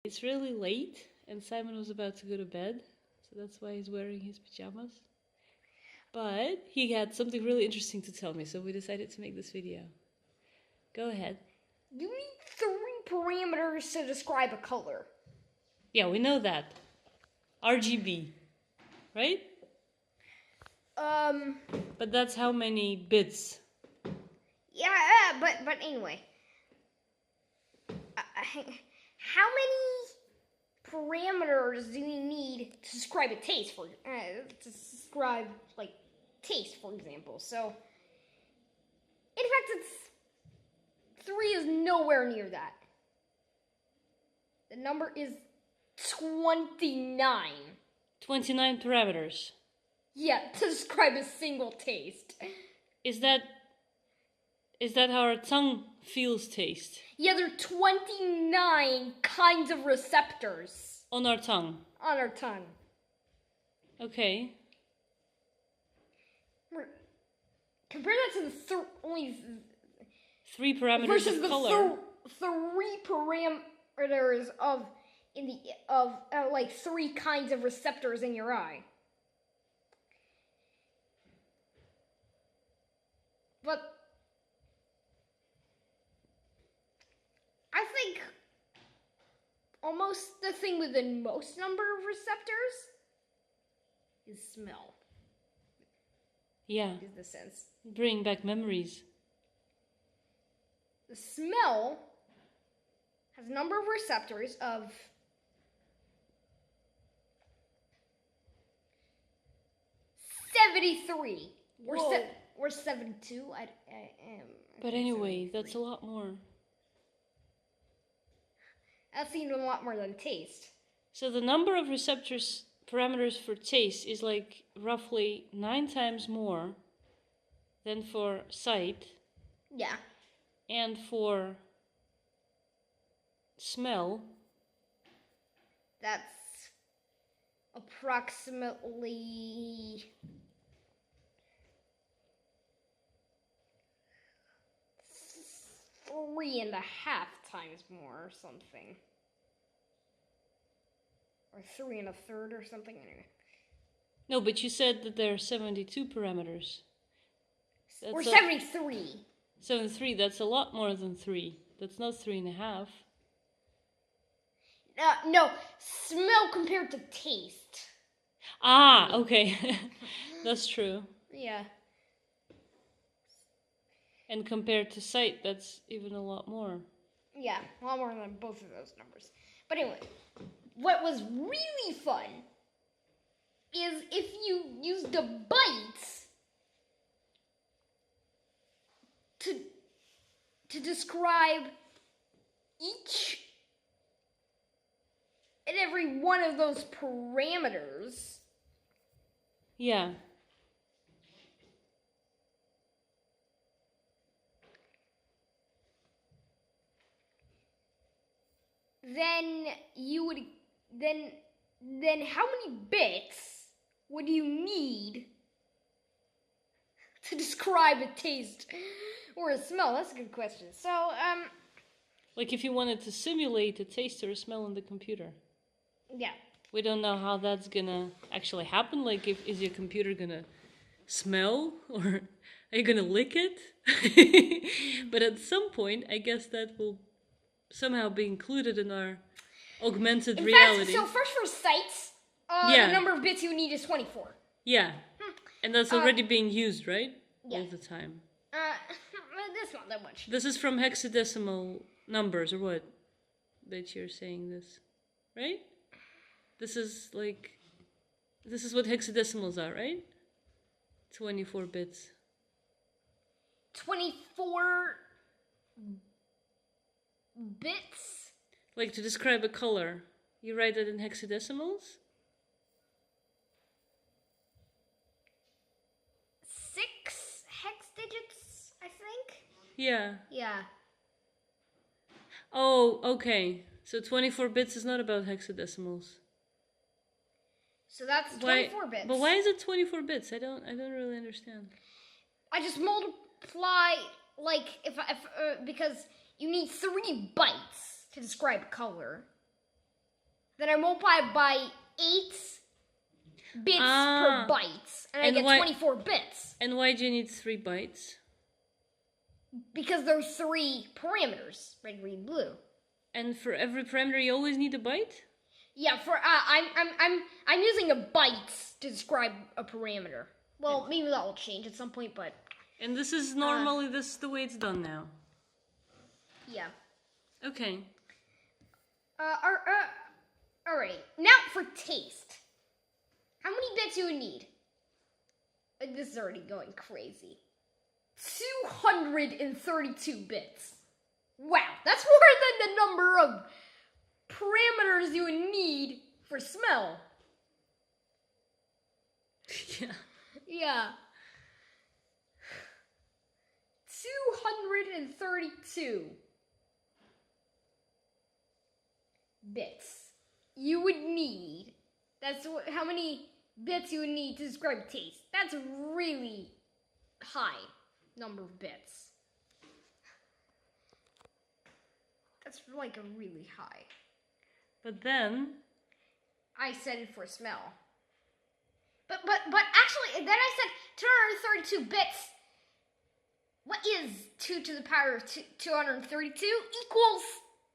It's really late, and Simon was about to go to bed, so that's why he's wearing his pajamas. But he had something really interesting to tell me, so we decided to make this video. Go ahead. You need 3 parameters to describe a color. Yeah, we know that. RGB, right? But that's how many bits? Yeah, but anyway. How many parameters do you need to describe a taste to describe, like, taste, for example? So, in fact, 3 is nowhere near that. The number is 29. 29 parameters. Yeah, to describe a single taste. Is that how our tongue feels taste? Yeah, there are 29 kinds of receptors. On our tongue? On our tongue. Okay. Compare that to the only 3 parameters versus of the color. 3 parameters of like 3 kinds of receptors in your eye. But I think almost the thing with the most number of receptors is smell. Yeah. Is the sense. Bring back memories. The smell has a number of receptors of 73. Or 72. I am. But anyway, that's a lot more. That's even a lot more than taste. So the number of receptors parameters for taste is like roughly 9 times more than for sight. Yeah. And for smell, that's approximately 3.5 times more or something. Or 3 1/3 or something. Anyway. No, but you said that there are 72 parameters. Or 73. 73, that's a lot more than 3. That's not 3.5. No, smell compared to taste. Ah, okay. That's true. Yeah. And compared to sight, that's even a lot more. Yeah, a lot more than both of those numbers. But anyway, what was really fun is if you use the bytes to describe each and every one of those parameters. Yeah. Then you would then how many bits would you need to describe a taste or a smell? That's a good question. So, like if you wanted to simulate a taste or a smell in the computer. Yeah. We don't know how that's gonna actually happen. Like, is your computer gonna smell, or are you gonna lick it? But at some point, I guess that will somehow be included in our augmented reality. So first for sight, the number of bits you need is 24. Yeah, and that's already being used, right? Yeah. All the time. That's not that much. This is from hexadecimal numbers, or what? That you're saying this, right? This is what hexadecimals are, right? 24 bits. 24 bits? Like to describe a color, you write it in hexadecimals? 6 hex digits, I think? Yeah. Yeah. Oh, okay. So 24 bits is not about hexadecimals. So that's 24 bits. But why is it 24 bits? I don't really understand. I just multiply, like, because you need 3 bytes to describe color. Then I multiply it by 8 bits per byte, and I get 24 bits. And why do you need 3 bytes? Because there's 3 parameters: red, green, blue. And for every parameter, you always need a byte? Yeah, I'm using a byte to describe a parameter. Well, maybe that will change at some point, but. And this is normally this is the way it's done now. Yeah. Okay. Alright. Now for taste. How many bits do you need? This is already going crazy. 232 bits. Wow, that's more than the number of parameters you would need for smell. Yeah. Yeah. 232 bits you would need. That's how many bits you would need to describe taste. That's a really high number of bits. That's like a really high. But then I said it for smell. But actually, then I said 232 bits. What is 2 to the power of 232 equals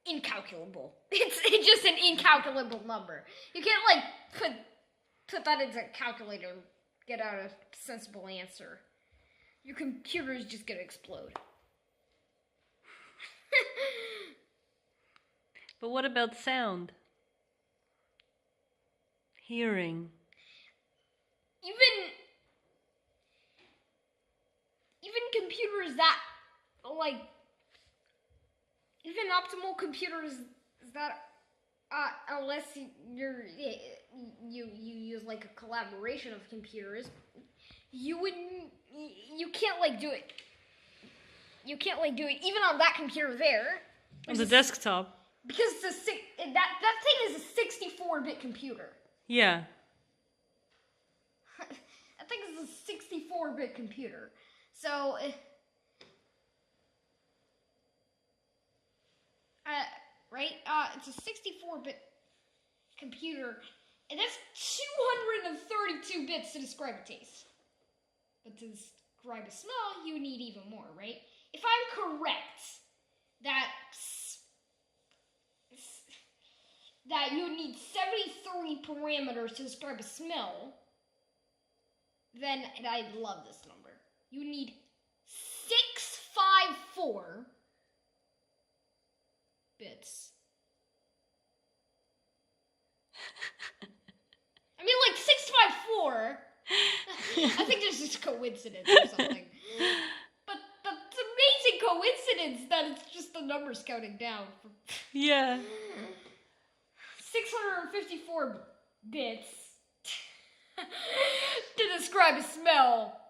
incalculable. It's just an incalculable number. You can't like put that into a calculator and get out a sensible answer. Your computer is just gonna explode. But what about sound? Hearing. Even computers that like even optimal computers that unless you use like a collaboration of computers, you can't like do it. You can't like do it even on that computer there. On the desktop. Because it's that thing is a 64-bit computer. Yeah. I think it's a 64-bit computer. So, right? It's a 64-bit computer, and that's 232 bits to describe a taste. But to describe a smell, you need even more, right? If I'm correct that you need 73 parameters to describe a smell, then I love this number. You need 654 bits. I mean, like 654. I think there's just coincidence or something. But it's an amazing coincidence that it's just the numbers counting down. Yeah. 654 bits to describe a smell.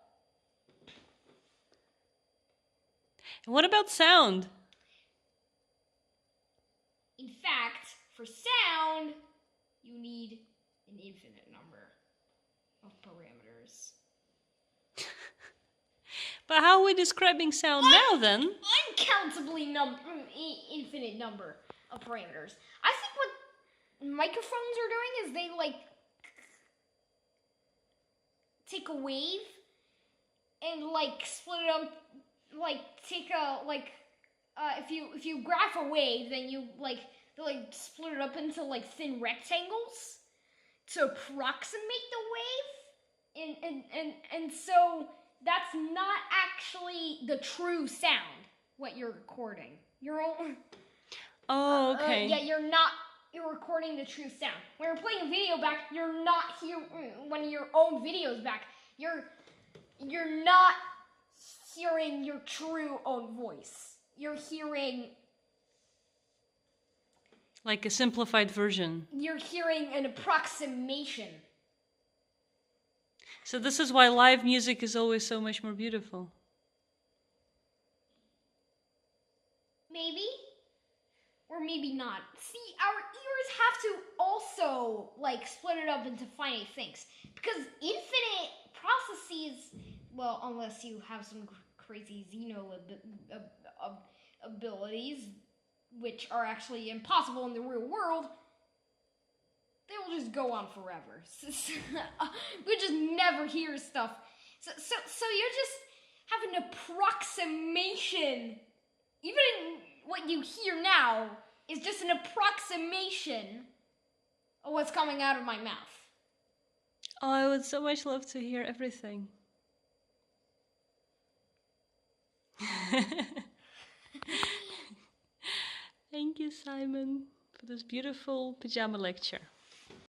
And what about sound? In fact, for sound, you need an infinite number of parameters. But how are we describing sound now then? Uncountably infinite number of parameters. I think what microphones are doing is they like take a wave and like split it up, like take a like if you graph a wave, then you like split it up into like thin rectangles to approximate the wave, and so that's not actually the true sound what you're recording. Your own. Oh, okay. Yeah, you're recording the true sound. When you're playing a video back, you're not one of your own videos back. You're not hearing your true own voice. You're hearing like a simplified version. You're hearing an approximation. So this is why live music is always so much more beautiful. Maybe. Or maybe not. See, our ears have to also, like, split it up into finite things. Because infinite processes, well, unless you have some crazy Xeno abilities, which are actually impossible in the real world, they will just go on forever. We just never hear stuff. So you're just having an approximation. Even what you hear now is just an approximation of what's coming out of my mouth. Oh, I would so much love to hear everything. Thank you, Simon, for this beautiful pajama lecture.